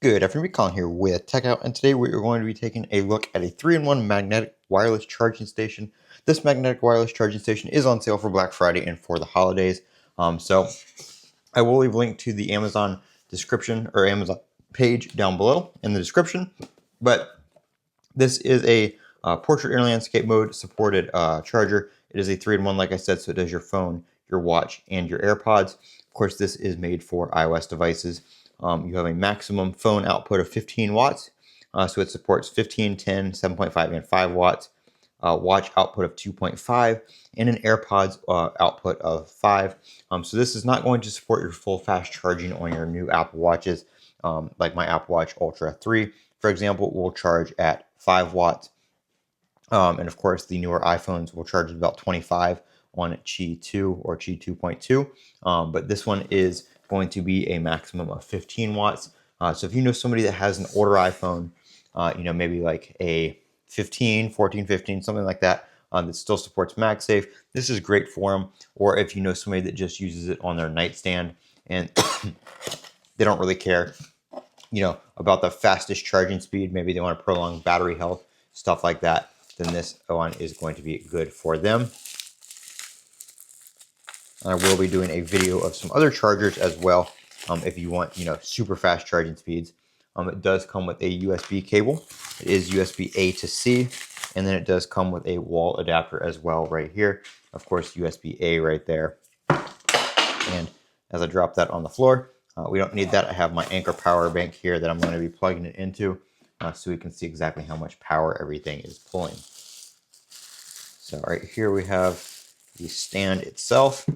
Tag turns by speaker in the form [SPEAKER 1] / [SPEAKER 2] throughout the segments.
[SPEAKER 1] Good afternoon, Colin here with Techout, and today we are going to be taking a look at a 3-in-1 magnetic wireless charging station. This magnetic wireless charging station is on sale for Black Friday and for the holidays. So I will leave a link to the Amazon description or Amazon page down below in the description. But this is a portrait and landscape mode supported charger. It is a 3-in-1, like I said, so it does your phone, your watch, and your AirPods. Of course, this is made for iOS devices. You have a maximum phone output of 15 watts. So it supports 15, 10, 7.5, and 5 watts. Watch output of 2.5 and an AirPods output of 5. So this is not going to support your full fast charging on your new Apple Watches. Like my Apple Watch Ultra 3, for example, will charge at 5 watts. And of course, the newer iPhones will charge at about 25 on Qi 2 or Qi 2.2. But this one is going to be a maximum of 15 watts. So if you know somebody that has an older iPhone, maybe like a 15, 14, 15, something like that, that still supports MagSafe, this is great for them. Or if you know somebody that just uses it on their nightstand and they don't really care, about the fastest charging speed, maybe they want to prolong battery health, stuff like that, then this one is going to be good for them. I will be doing a video of some other chargers as well. If you want, super fast charging speeds. It does come with a USB cable. It is USB A to C, and then it does come with a wall adapter as well right here. Of course, USB A right there. And as I drop that on the floor, we don't need that. I have my Anchor power bank here that I'm going to be plugging it into so we can see exactly how much power everything is pulling. So right here we have the stand itself.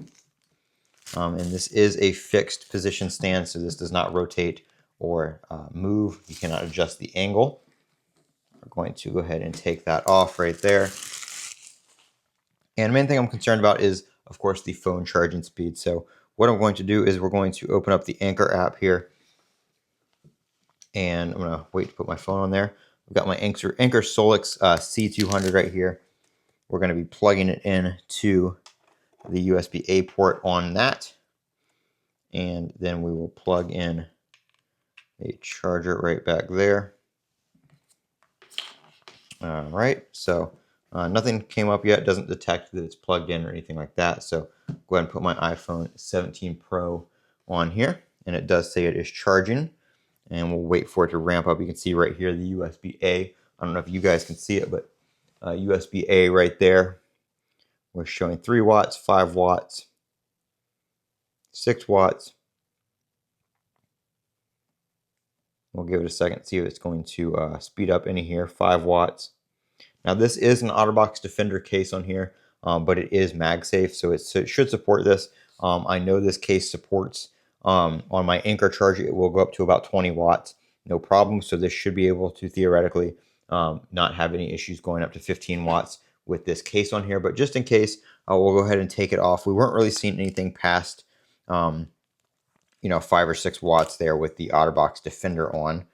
[SPEAKER 1] And this is a fixed position stand, so this does not rotate or move. You cannot adjust the angle. We're going to go ahead and take that off right there. And the main thing I'm concerned about is, of course, the phone charging speed. So what I'm going to do is we're going to open up the Anchor app here. And I'm going to wait to put my phone on there. We've got my Anchor Solix C200 right here. We're going to be plugging it in to the USB-A port on that. And then we will plug in a charger right back there. All right, so nothing came up yet. Doesn't detect that it's plugged in or anything like that. So go ahead and put my iPhone 17 Pro on here, and it does say it is charging. And we'll wait for it to ramp up. You can see right here the USB-A. I don't know if you guys can see it, but USB-A right there. We're showing 3 watts, 5 watts, 6 watts. We'll give it a second, see if it's going to speed up any here. 5 watts. Now this is an OtterBox Defender case on here, but it is MagSafe, so it should support this. I know this case supports, on my Anchor charger, it will go up to about 20 watts, no problem. So this should be able to theoretically not have any issues going up to 15 watts with this case on here. But just in case, we'll go ahead and take it off. We weren't really seeing anything past 5 or 6 watts there with the OtterBox Defender on.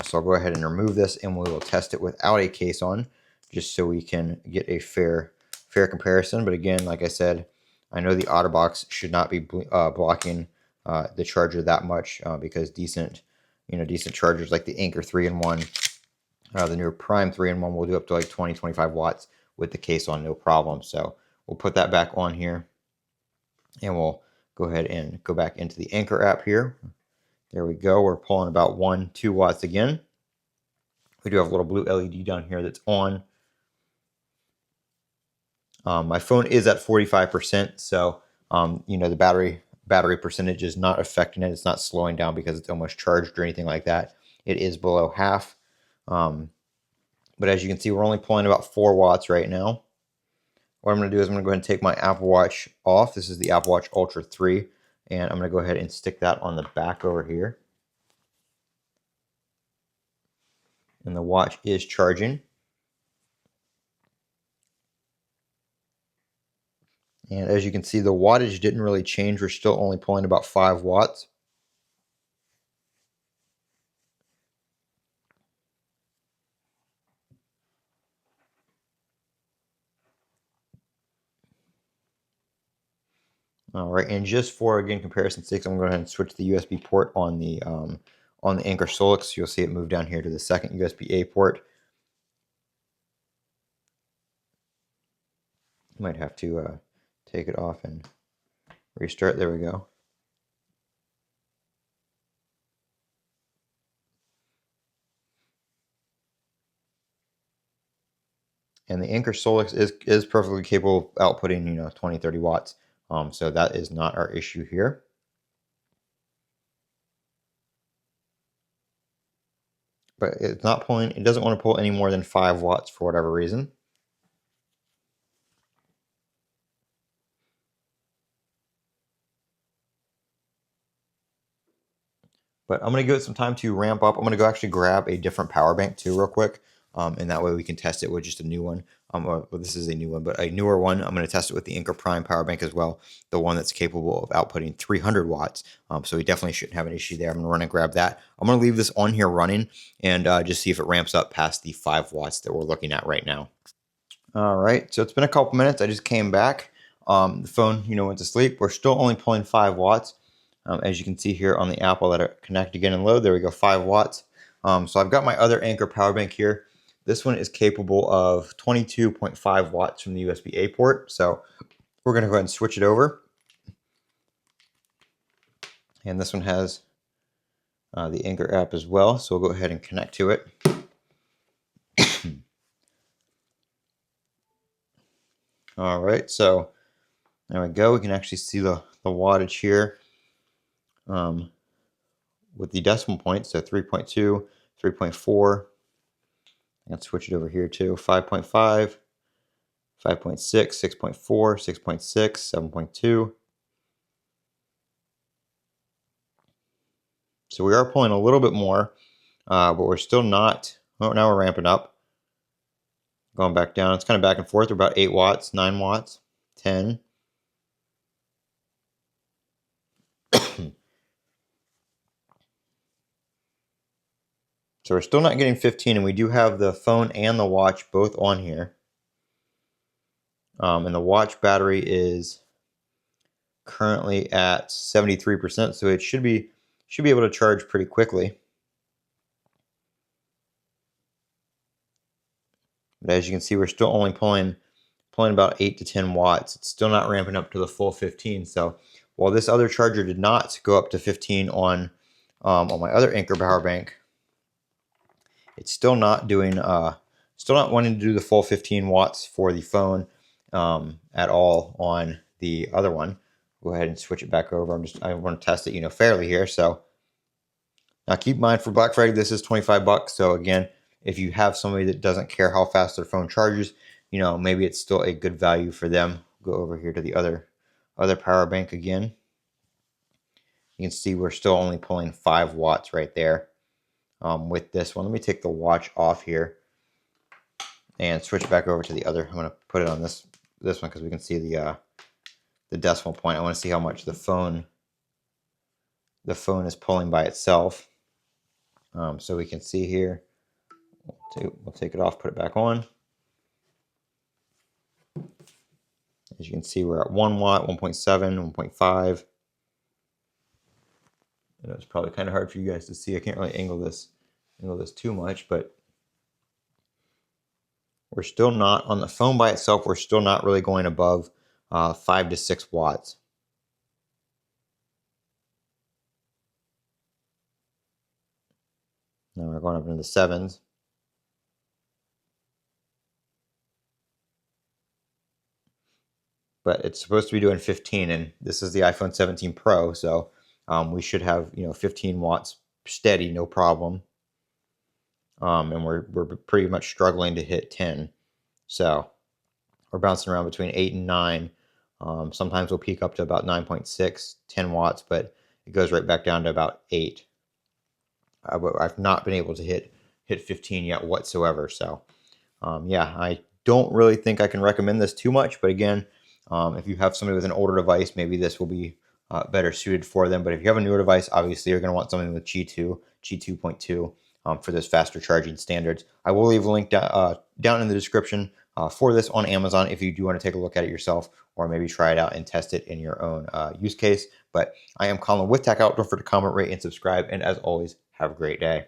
[SPEAKER 1] So I'll go ahead and remove this, and we will test it without a case on, just so we can get a fair comparison. But again, like I said, I know the OtterBox should not be blocking the charger that much because decent chargers like the Anchor 3-in-1, the newer Prime 3-in-1 will do up to like 20, 25 watts with the case on, no problem. So we'll put that back on here, and we'll go ahead and go back into the Anchor app here. There we go. We're pulling about 1-2 watts again. We do have a little blue LED down here that's on. My phone is at 45%, so the battery percentage is not affecting it. It's not slowing down because it's almost charged or anything like that. It is below half. But as you can see, we're only pulling about 4 watts right now. What I'm going to do is I'm going to go ahead and take my Apple Watch off. This is the Apple Watch Ultra 3, and I'm going to go ahead and stick that on the back over here. And the watch is charging. And as you can see, the wattage didn't really change. We're still only pulling about 5 watts. All right, and just for, again, comparison's sake, I'm going to go ahead and switch the USB port on the on the Anchor Solix. You'll see it move down here to the second USB-A port. Might have to take it off and restart. There we go. And the Anchor Solix is perfectly capable of outputting 20, 30 watts. So that is not our issue here. But it's not pulling. It doesn't want to pull any more than 5 watts for whatever reason. But I'm going to give it some time to ramp up. I'm going to go actually grab a different power bank too real quick. And that way we can test it with just a new one. Well, this is a new one, but a newer one. I'm going to test it with the Anchor Prime power bank as well. The one that's capable of outputting 300 watts. So we definitely shouldn't have an issue there. I'm going to run and grab that. I'm going to leave this on here running and just see if it ramps up past the 5 watts that we're looking at right now. All right, so it's been a couple minutes. I just came back. The phone, went to sleep. We're still only pulling 5 watts. As you can see here on the app, I'll let it connect again and load. There we go, 5 watts. So I've got my other Anchor power bank here. This one is capable of 22.5 watts from the USB-A port. So we're going to go ahead and switch it over. And this one has the Anchor app as well. So we'll go ahead and connect to it. All right, so there we go. We can actually see the wattage here with the decimal points. So 3.2, 3.4. Let's switch it over here to 5.5, 5.6, 6.4, 6.6, 7.2. So we are pulling a little bit more, but we're still not. Oh, now we're ramping up. Going back down. It's kind of back and forth. We're about 8 watts, 9 watts, 10. So we're still not getting 15, and we do have the phone and the watch both on here. And the watch battery is currently at 73%, so it should be able to charge pretty quickly. But as you can see, we're still only pulling about 8 to 10 watts. It's still not ramping up to the full 15. So while this other charger did not go up to 15 on my other Anchor power bank, it's still not doing, still not wanting to do the full 15 watts for the phone at all on the other one. Go ahead and switch it back over. I want to test it, fairly here. So now keep in mind for Black Friday, this is 25 bucks. So again, if you have somebody that doesn't care how fast their phone charges, maybe it's still a good value for them. Go over here to the other power bank again. You can see we're still only pulling 5 watts right there with this one. Let me take the watch off here and switch back over to the other. I'm going to put it on this one because we can see the decimal point. I want to see how much the phone is pulling by itself. So we can see here. We'll take it off, put it back on. As you can see, we're at 1 watt, 1.7, 1.5. It's probably kind of hard for you guys to see. I can't really angle this too much, but we're still not, on the phone by itself, we're still not really going above 5 to 6 watts. Now we're going up into the 7s. But it's supposed to be doing 15, and this is the iPhone 17 Pro, so we should have 15 watts steady, no problem. And we're pretty much struggling to hit 10, so we're bouncing around between 8 and 9. Sometimes we'll peak up to about 9.6, 10 watts, but it goes right back down to about 8. I've not been able to hit 15 yet whatsoever. So yeah, I don't really think I can recommend this too much, but again, if you have somebody with an older device, maybe this will be better suited for them. But if you have a newer device, obviously you're going to want something with Qi 2.2 for those faster charging standards. I will leave a link down in the description for this on Amazon if you do want to take a look at it yourself, or maybe try it out and test it in your own use case. But I am Colin with Techout. Don't forget to comment, rate, and subscribe. And as always, have a great day.